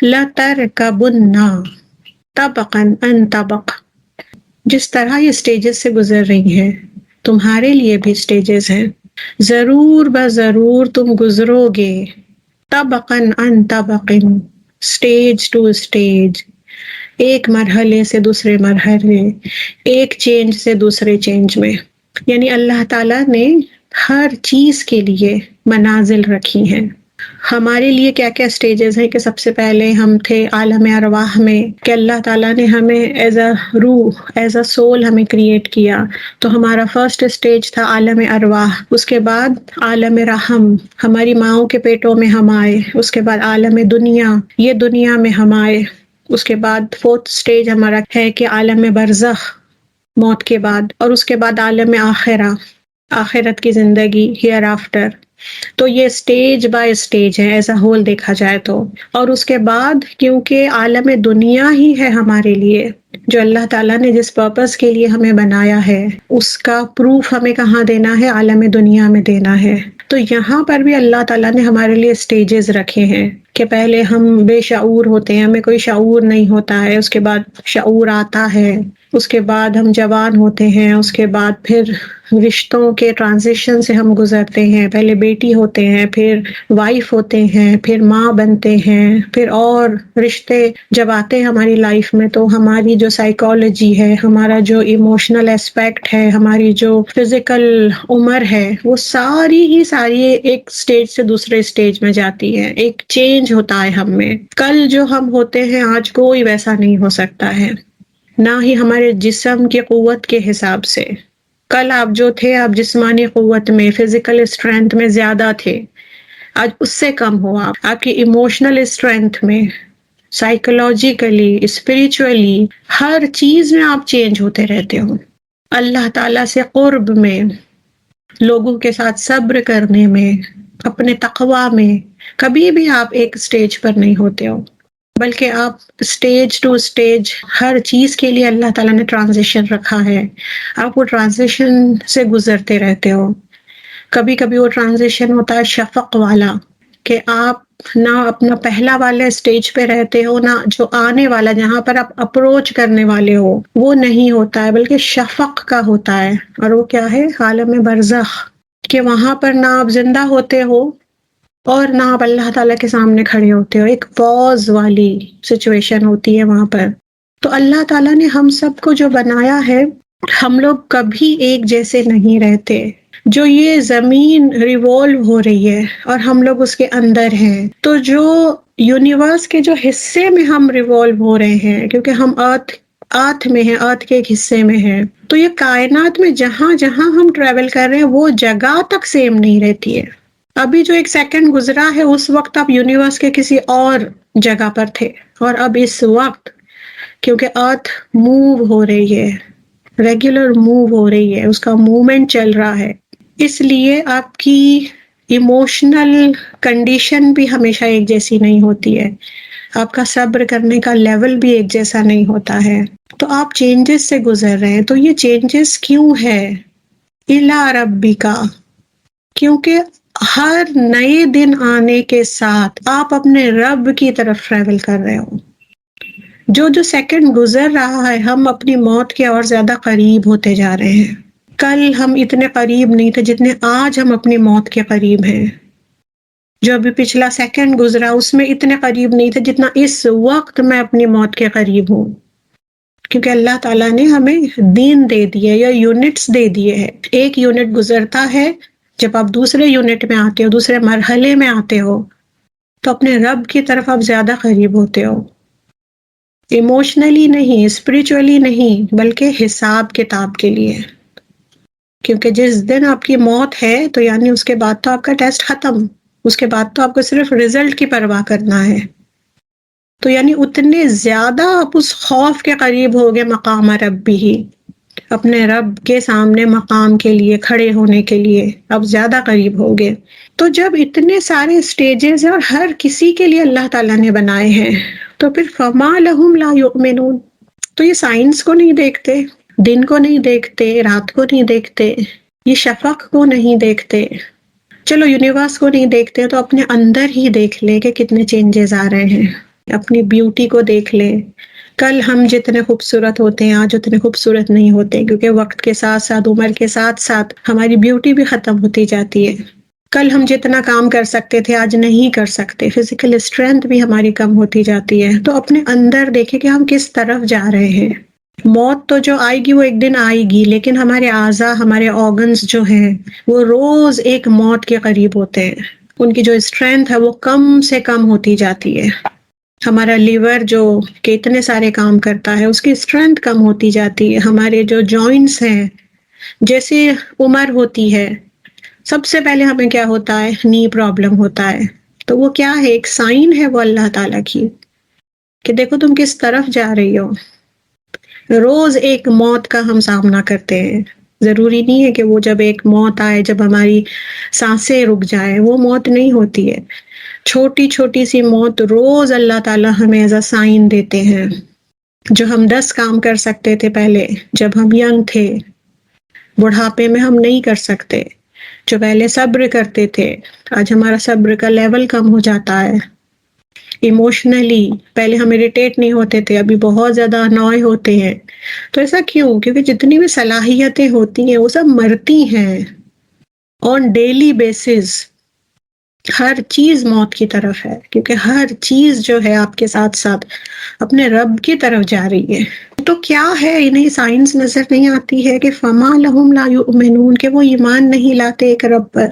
لَتَرْكَبُنَّ طَبَقًا عَنْ طَبَقٍ، جس طرح یہ سٹیجز سے گزر رہی ہیں تمہارے لیے بھی سٹیجز ہیں، ضرور بضرور تم گزرو گے، طبقاً عن طبق، سٹیج ٹو سٹیج، ایک مرحلے سے دوسرے مرحلے، ایک چینج سے دوسرے چینج میں۔ یعنی اللہ تعالیٰ نے ہر چیز کے لیے منازل رکھی ہیں۔ ہمارے لیے کیا کیا سٹیجز ہیں کہ سب سے پہلے ہم تھے عالم ارواح میں، کہ اللہ تعالیٰ نے ہمیں ایز اے روح، ایز اے سول ہمیں کریٹ کیا، تو ہمارا فرسٹ سٹیج تھا عالم ارواح۔ اس کے بعد عالم رحم، ہماری ماؤں کے پیٹوں میں ہم آئے۔ اس کے بعد عالم دنیا، یہ دنیا میں ہم آئے۔ اس کے بعد فورتھ سٹیج ہمارا ہے کہ عالم برزخ، موت کے بعد، اور اس کے بعد عالم آخرہ، آخرت کی زندگی، ہیئر آفٹر۔ تو یہ سٹیج بائی سٹیج ہے ایز اے ہول دیکھا جائے تو۔ اور اس کے بعد کیونکہ عالم دنیا ہی ہے ہمارے لیے، جو اللہ تعالیٰ نے جس پرپس کے لیے ہمیں بنایا ہے، اس کا پروف ہمیں کہاں دینا ہے؟ عالم دنیا میں دینا ہے۔ تو یہاں پر بھی اللہ تعالیٰ نے ہمارے لیے سٹیجز رکھے ہیں کہ پہلے ہم بے شعور ہوتے ہیں، ہمیں کوئی شعور نہیں ہوتا ہے، اس کے بعد شعور آتا ہے، اس کے بعد ہم جوان ہوتے ہیں، اس کے بعد پھر رشتوں کے ٹرانزیشن سے ہم گزرتے ہیں، پہلے بیٹی ہوتے ہیں، پھر وائف ہوتے ہیں، پھر ماں بنتے ہیں، پھر اور رشتے جب آتے ہیں ہماری لائف میں تو ہماری جو سائیکالوجی ہے، ہمارا جو ایموشنل اسپیکٹ ہے، ہماری جو فزیکل عمر ہے، وہ ساری ہی ساری ایک سٹیج سے دوسرے سٹیج میں جاتی ہے، ایک چینج ہوتا ہے ہم میں۔ کل جو ہم ہوتے ہیں آج کوئی ویسا نہیں ہو سکتا ہے، نہ ہی ہمارے جسم کی قوت کے حساب سے۔ کل آپ جو تھے، آپ جسمانی قوت میں، فزیکل اسٹرینتھ میں زیادہ تھے، آج اس سے کم ہو۔ آپ کی ایموشنل اسٹرینتھ میں، سائیکولوجیکلی، اسپریچولی، ہر چیز میں آپ چینج ہوتے رہتے ہو۔ اللہ تعالیٰ سے قرب میں، لوگوں کے ساتھ صبر کرنے میں، اپنے تقوی میں، کبھی بھی آپ ایک سٹیج پر نہیں ہوتے ہو، بلکہ آپ سٹیج ٹو سٹیج ہر چیز کے لیے اللہ تعالیٰ نے ٹرانزیشن رکھا ہے، آپ وہ ٹرانزیشن سے گزرتے رہتے ہو۔ کبھی کبھی وہ ٹرانزیشن ہوتا ہے شفق والا، کہ آپ نہ اپنا پہلا والے سٹیج پہ رہتے ہو، نہ جو آنے والا جہاں پر آپ اپروچ کرنے والے ہو وہ نہیں ہوتا ہے، بلکہ شفق کا ہوتا ہے۔ اور وہ کیا ہے؟ عالم برزخ، کہ وہاں پر نہ آپ زندہ ہوتے ہو اور نہ آپ اللہ تعالیٰ کے سامنے کھڑے ہوتے ہو، ایک پوز والی سچویشن ہوتی ہے وہاں پر۔ تو اللہ تعالیٰ نے ہم سب کو جو بنایا ہے، ہم لوگ کبھی ایک جیسے نہیں رہتے۔ جو یہ زمین ریوالو ہو رہی ہے اور ہم لوگ اس کے اندر ہیں، تو جو یونیورس کے جو حصے میں ہم ریوالو ہو رہے ہیں، کیونکہ ہم ارتھ میں ہیں، ارتھ کے ایک حصے میں ہیں، تو یہ کائنات میں جہاں جہاں ہم ٹریول کر رہے ہیں وہ جگہ تک سیم نہیں رہتی ہے۔ ابھی جو ایک سیکنڈ گزرا ہے اس وقت آپ یونیورس کے کسی اور جگہ پر تھے، اور اب اس وقت کیونکہ ارتھ موو ہو رہی ہے، ریگولر موو ہو رہی ہے، اس کا موومنٹ چل رہا ہے، اس لیے آپ کی ایموشنل کنڈیشن بھی ہمیشہ ایک جیسی نہیں ہوتی ہے، آپ کا صبر کرنے کا لیول بھی ایک جیسا نہیں ہوتا ہے، تو آپ چینجز سے گزر رہے ہیں۔ تو یہ چینجز کیوں ہے؟ اِلیٰ ربک، کیونکہ ہر نئے دن آنے کے ساتھ آپ اپنے رب کی طرف ٹریول کر رہے ہو۔ جو سیکنڈ گزر رہا ہے، ہم اپنی موت کے اور زیادہ قریب ہوتے جا رہے ہیں۔ کل ہم اتنے قریب نہیں تھے جتنے آج ہم اپنی موت کے قریب ہیں۔ جو ابھی پچھلا سیکنڈ گزرا اس میں اتنے قریب نہیں تھے جتنا اس وقت میں اپنی موت کے قریب ہوں، کیونکہ اللہ تعالیٰ نے ہمیں دن دے دیے یا یونٹس دے دیے ہیں۔ ایک یونٹ گزرتا ہے، جب آپ دوسرے یونٹ میں آتے ہو، دوسرے مرحلے میں آتے ہو، تو اپنے رب کی طرف آپ زیادہ قریب ہوتے ہو، ایموشنلی نہیں، اسپریچولی نہیں، بلکہ حساب کتاب کے لیے۔ کیونکہ جس دن آپ کی موت ہے تو یعنی اس کے بعد تو آپ کا ٹیسٹ ختم، اس کے بعد تو آپ کو صرف رزلٹ کی پرواہ کرنا ہے، تو یعنی اتنے زیادہ آپ اس خوف کے قریب ہوگے مقام ربی ہی، اپنے رب کے سامنے مقام کے لیے، کھڑے ہونے کے لیے اب زیادہ قریب ہوگے۔ تو جب اتنے سارے سٹیجز ہیں اور ہر کسی کے لیے اللہ تعالیٰ نے بنائے ہیں، تو پھر فما لہم لا یؤمنون، تو یہ سائنس کو نہیں دیکھتے، دن کو نہیں دیکھتے، رات کو نہیں دیکھتے، یہ شفق کو نہیں دیکھتے، چلو یونیورس کو نہیں دیکھتے تو اپنے اندر ہی دیکھ لے کہ کتنے چینجز آ رہے ہیں۔ اپنی بیوٹی کو دیکھ لیں. کل ہم جتنے خوبصورت ہوتے ہیں آج اتنے خوبصورت نہیں ہوتے، کیونکہ وقت کے ساتھ ساتھ، عمر کے ساتھ ساتھ ہماری بیوٹی بھی ختم ہوتی جاتی ہے. کل ہم جتنا کام کر سکتے تھے آج نہیں کر سکتے، فزیکل اسٹرینتھ بھی ہماری کم ہوتی جاتی ہے. تو اپنے اندر دیکھیں کہ ہم کس طرف جا رہے ہیں. موت تو جو آئے گی وہ ایک دن آئے گی، لیکن ہمارے اعضاء، ہمارے آرگنز جو ہیں وہ روز ایک موت کے قریب ہوتے ہیں. ان کی جو اسٹرینتھ ہے وہ کم سے کم ہوتی جاتی ہے. ہمارا لیور جو کہ اتنے سارے کام کرتا ہے اس کی اسٹرینتھ کم ہوتی جاتی ہے. ہمارے جو جوائنٹس ہیں، جیسے عمر ہوتی ہے، سب سے پہلے ہمیں کیا ہوتا ہے؟ نی پرابلم ہوتا ہے. تو وہ کیا ہے؟ ایک سائن ہے وہ اللہ تعالیٰ کی کہ دیکھو تم کس طرف جا رہی ہو. روز ایک موت کا ہم سامنا کرتے ہیں. ضروری نہیں ہے کہ وہ جب ایک موت آئے، جب ہماری سانسیں رک جائیں، وہ موت نہیں ہوتی ہے. چھوٹی چھوٹی سی موت روز اللہ تعالیٰ ہمیں ایز اے سائن دیتے ہیں. جو ہم 10 کام کر سکتے تھے پہلے جب ہم ینگ تھے، بڑھاپے میں ہم نہیں کر سکتے. جو پہلے صبر کرتے تھے آج ہمارا صبر کا لیول کم ہو جاتا ہے. ایموشنلی پہلے ہم اریٹیٹ نہیں ہوتے تھے، ابھی بہت زیادہ انوائے ہوتے ہیں. تو ایسا کیوں؟ کیونکہ جتنی بھی صلاحیتیں ہوتی ہیں وہ سب مرتی ہیں آن ڈیلی بیسز. ہر چیز موت کی طرف ہے، کیونکہ ہر چیز جو ہے آپ کے ساتھ ساتھ اپنے رب کی طرف جا رہی ہے. تو کیا ہے انہیں سائنس نظر نہیں آتی ہے کہ فما لہم لا یؤمنون، کہ وہ ایمان نہیں لاتے ایک رب پر.